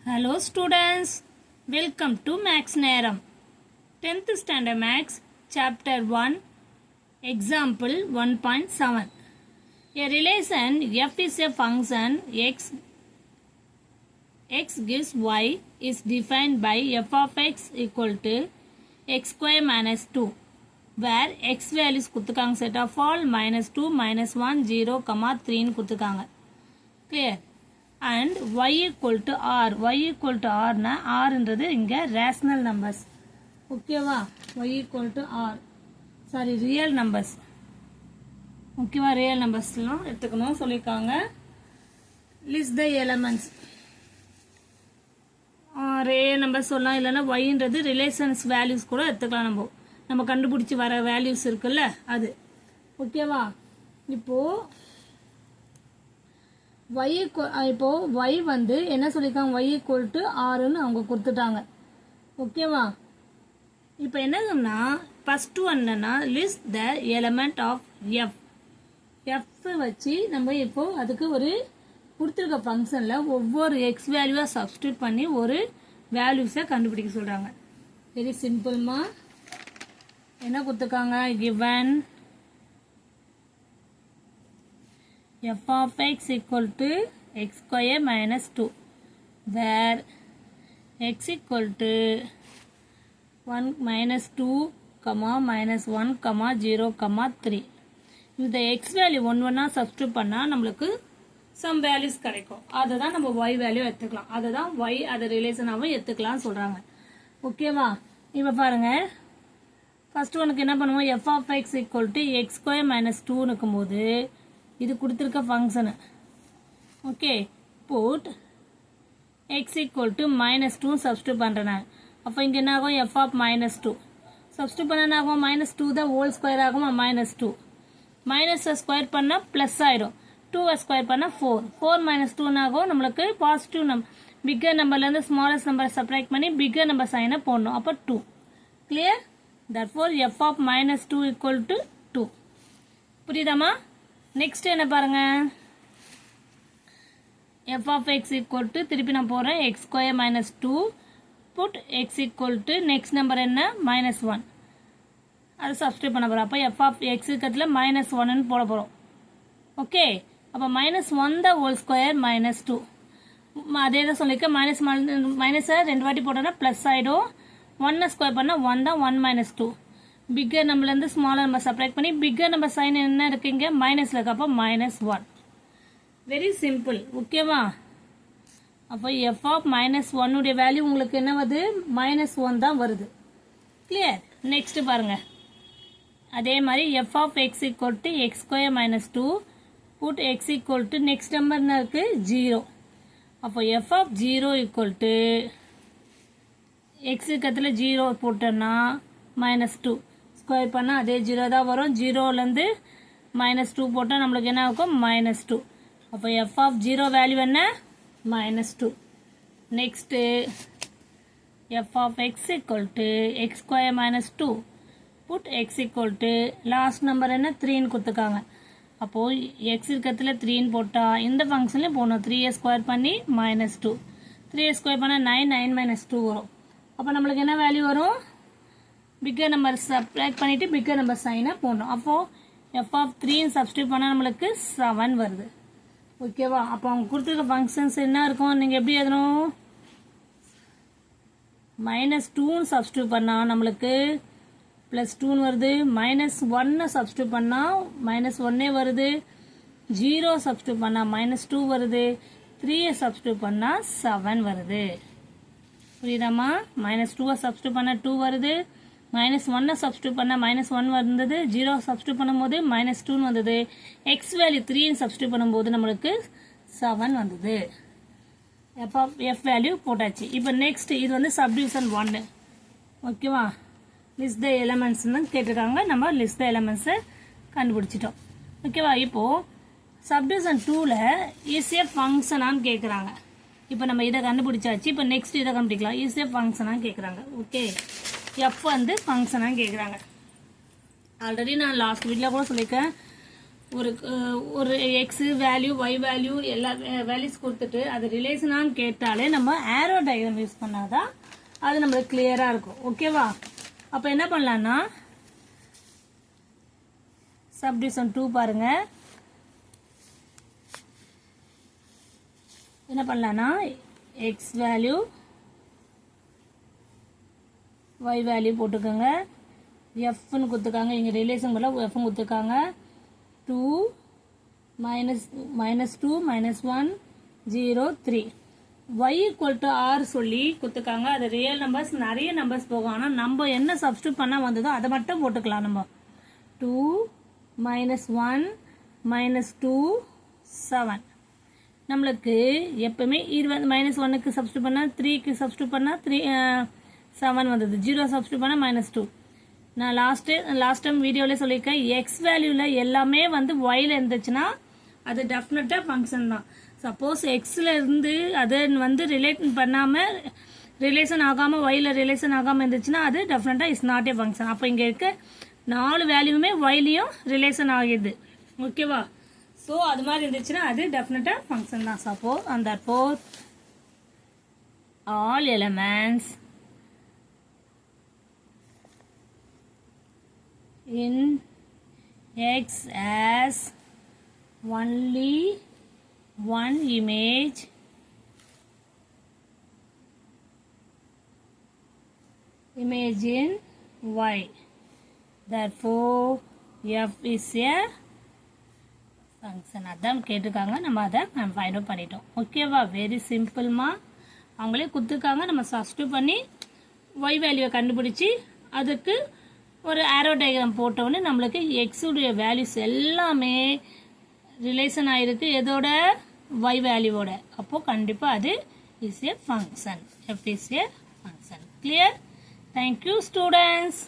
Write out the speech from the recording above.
Hello students, welcome to Max Neram. 10th Standard Max, Chapter 1, Example 1.7. A relation f is a function x gives y is defined by f of x equal to x square minus 2, where x values குத்துக்காங்க set of all minus 2, minus 1, 0, 3 குத்துக்காங்க. Clear? And y equal to r. y equal to r na r என்றது இங்க rational numbers. ஓகேவா? y equal to r. Sorry, real numbers. ஓகேவா? real numbers எல்லாம் எடுத்துக்கணும் சொல்லிருக்காங்க. List the elements. real numbers சொல்லலாம் இல்லனா y என்றது relations values கூட எடுத்துக்கலாம் நம்ம கண்டுபிடிச்சு வர values இருக்குல்ல அது. ஓகேவா? இப்போ y வந்து என்ன சொல்லிருக்காங்க y equal to r ன்னு அவங்க கொடுத்துட்டாங்க. ஓகேவா? இப்போ என்னன்னா ஃபர்ஸ்ட் ஒன் என்னன்னா list the element of f. f வச்சு நம்ம இப்போ அதுக்கு ஒரு கொடுத்திருக்க ஃபங்க்ஷன்ல ஒவ்வொரு x வேல்யூவா சப்ஸ்டிட்யூட் பண்ணி ஒரு வேல்யூஸை கண்டுபிடிக்க சொல்றாங்க. வெரி சிம்பிள்மா. என்ன கொடுத்திருக்காங்க given f of x equal to x square minus 2, where x equal to 1 minus 2, minus 1, 0, 3. இந்த x value ஒன்னா substitute பண்ணா நம்மளுக்கு some values கிடைக்கும். அதுதான் நம்ம y value எடுத்துக்கலாம். அதுதான் y அது ரிலேஷனாவும் எடுத்துக்கலாம் சொல்றாங்க. ஓகேவா? இப்ப பாருங்க. ஃபர்ஸ்ட் ஒன்னுக்கு என்ன பண்ணுவோம்? f of x equal to x square minus 2 இருக்கும்போது இது கொடுத்திருக்க function. Okay, put x equal to minus 2 substitute பண்றேன். அப்ப இங்க என்ன ஆகும்? f of minus 2 சப்ஸ்டிட்யூட் பண்ணா ஆகும் minus 2 the whole square ஆகும் minus 2. minus ஸ்கொயர் பண்ணா பிளஸ் ஆயிடும். 2 ஸ்கொயர் பண்ணா 4. 4 minus 2 ஆகும் நம்மளுக்கு பாசிட்டிவ் நம்பர். பிக்கர் நம்பர்ல இருந்து ஸ்மாலஸ்ட் நம்பர் சப்ட்ராக்ட் பண்ணி பிக்கர் நம்பர் சைனை போடணும். அப்ப 2. Clear? therefore f of minus 2 equal to 2. புரியுதாமா? நெக்ஸ்ட் என்ன பாருங்க? f of x equal to திருப்பி நான் போறேன் x square minus 2 put x equal to next number என்ன? minus 1. அது சப்ஸ்டிட்யூட் பண்ண போறோம். அப்ப f of x இருக்கிறதுல minus 1 ன்னு போட போறோம். ஓகே, அப்ப minus 1 the whole square minus 2. அதே தான் சொல்லிருக்க. மைனஸ் ரெண்டு வாட்டி போட்டோம்னா பிளஸ் ஆயிடும். 1 ஸ்கொயர் பண்ணா 1 தான் 1 minus 2. பிக்கர் நம்பர்ல இருந்து ஸ்மாலர் நம்பர் சப்ட்ராக்ட் பண்ணி பிக்கர் நம்பர் சைன் என்ன இருக்குங்க? மைனஸ்ல இருக்கு. அப்ப -1. Very simple. ஓகேவா? அப்ப f of -1 உடைய வேல்யூ உங்களுக்கு என்ன வருது? -1 தான் வருது. கிளியர்? நெக்ஸ்ட் பாருங்க. அதே மாதிரி f of x equal to x square minus 2 put x equal to next number என்ன இருக்கு? 0. அப்ப f of 0 equal to x இருக்கிறதுல 0 போட்டோம்னா -2 ஸ்கொயர் பண்ணா அதே 0 தான் வரும். 0ல இருந்து -2 போட்டா நம்மளுக்கு என்ன ஆகும்? -2. அப்ப f of 0 வேல்யூ என்ன? -2. Next f of x equal to x square minus 2 put x equal to last number என்ன? 3 ன்னு கொடுத்துருக்காங்க. அப்போ x இருக்கிறதுல 3 ன்னு போட்டா இந்த ஃபங்க்ஷன்ல போடணும். 3a ஸ்கொயர் பண்ணி -2. 3a ஸ்கொயர் பண்ணா 9 minus 2 வரும். அப்ப நம்மளுக்கு என்ன வேல்யூ வரும்? பிக்கர் நம்பர் சப்ட்ராக்ட் பண்ணிட்டு பிக்கர் நம்பர் சைனை போடணும். அப்போ f of 3 சப்ஸ்டிட்யூட் பண்ணா நம்மளுக்கு 7 வருது. ஓகேவா? அப்போ அவங்க கொடுத்துருக்க ஃபங்க்ஷன்ஸ் என்ன இருக்கும்? நீங்க எப்படி எழுதணும்? -2 சப்ஸ்டிட்யூட் பண்ணா நம்மளுக்கு +2 வருது. -1 சப்ஸ்டிட்யூட் பண்ணா -1 வருது. 0 சப்ஸ்டிட்யூட் பண்ணா -2 வருது. 3 சப்ஸ்டிட்யூட் பண்ணா 7 வருது. புரியுதாமா? -2 சப்ஸ்டிட்யூட் பண்ணா 2 வருது. -1 சப்ஸ்டிட்யூட் பண்ணா -1 வந்தது. 0 சப்ஸ்டிட்யூட் பண்ணும்போது -2 வந்தது. x வேல்யூ 3 சப்ஸ்டிட்யூட் பண்ணும்போது நம்மளுக்கு 7 வந்தது. f வேல்யூ போட்டாச்சு. இப்போ நெக்ஸ்ட் இது வந்து சப்டிவிஷன் 1. ஓகேவா? லிஸ்ட் த எலிமெண்ட்ஸ் கேட்டிருக்காங்க. நம்ம லிஸ்ட் த எலிமெண்ட்ஸ் கண்டுபிடிச்சிட்டோம். ஓகேவா? இப்போ சப்டிவிஷன் 2ல இஸ் ஏ ஃபங்க்ஷனான்னு கேட்குறாங்க. இப்போ நம்ம இதை கண்டுபிடிச்சாச்சு. இப்போ நெக்ஸ்ட் இதை கண்டுபிடிக்கலாம். இஸ் ஏ ஃபங்க்ஷனான்னு கேட்குறாங்க. ஓகே, f வந்து ஃபங்க்ஷனான்னு கேட்குறாங்க. ஆல்ரெடி நான் லாஸ்ட் வீடியோல கூட சொல்லியிருக்கேன். ஒரு எக்ஸ் வேல்யூ ஒய் வேல்யூ எல்லா வேல்யூஸ் கொடுத்துட்டு அது ரிலேஷனான்னு கேட்டாலே நம்ம ஆரோ டயக்ராம் யூஸ் பண்ணாதான் அது நம்மளுக்கு கிளியராக இருக்கும். ஓகேவா? அப்போ என்ன பண்ணலான்னா சப்டிவிஷன் 2 பாருங்க. என்ன பண்ணலான்னா எக்ஸ் வேல்யூ ஒய் வேல்யூ போட்டுக்கோங்க. எஃப்னு கொடுத்துருக்காங்க, இங்கே ரிலேஷன் போல எஃப்னு கொடுத்துருக்காங்க. 2 -2 -1 0 3 y = r சொல்லி கொடுத்துருக்காங்க. அது ரியல் நம்பர்ஸ், நிறைய நம்பர்ஸ் போகும். ஆனால் நம்ம என்ன சப்ஸ்டியூட் பண்ணால் வந்ததோ அதை மட்டும் போட்டுக்கலாம். நம்ம 2 -1 -2 7 நம்மளுக்கு எப்பவுமே 20 -1க்கு சப்ஸ்டியூட் பண்ணால் 3க்கு சப்ஸ்டியூட் பண்ணால் 7 வந்தது. 0 சப்ஸ்டியூட் பண்ணால் -2. நான் லாஸ்ட் டைம் வீடியோவில் சொல்லியிருக்கேன், எக்ஸ் வேல்யூவில் எல்லாமே வந்து ஒயில் இருந்துச்சுன்னா அது டெஃபினட்டாக ஃபங்க்ஷன் தான். சப்போஸ் எக்ஸில் இருந்து அதை வந்து ரிலேஷன் ஆகாமல் ஒயில் ரிலேஷன் ஆகாமல் இருந்துச்சுன்னா அது டெஃபினட்டாக இஸ் நாட் ஏ ஃபங்க்ஷன். அப்போ இங்கே இருக்க 4 வேல்யூமே ஒயிலையும் ரிலேஷன் ஆகிடுது. ஓகேவா? ஸோ அது மாதிரி இருந்துச்சுன்னா அது டெஃபினட்டாக ஃபங்க்ஷன் தான். சப்போஸ் அந்த all elements in X has only one image in Y. Therefore, F is a function. அதான் கேட்டிருக்காங்க, நம்ம அதை ஃபைண்ட் அவுட் பண்ணிட்டோம். ஓகேவா? வெரி சிம்பிள்மா. அவங்களே கொடுத்துருக்காங்க, நம்ம சப்ஸ்டியூட் பண்ணி ஒய் வேல்யூவை கண்டுபிடிச்சி அதுக்கு ஒரு ஆரோ டயக்ராம் போட்டோன்னு நம்மளுக்கு எக்ஸுடைய வேல்யூஸ் எல்லாமே ரிலேஷன் ஆகிருக்கு எதோட? ஒய் வேல்யூவோட. அப்போது கண்டிப்பாக அது is a function. F is a function. Clear? Thank you students.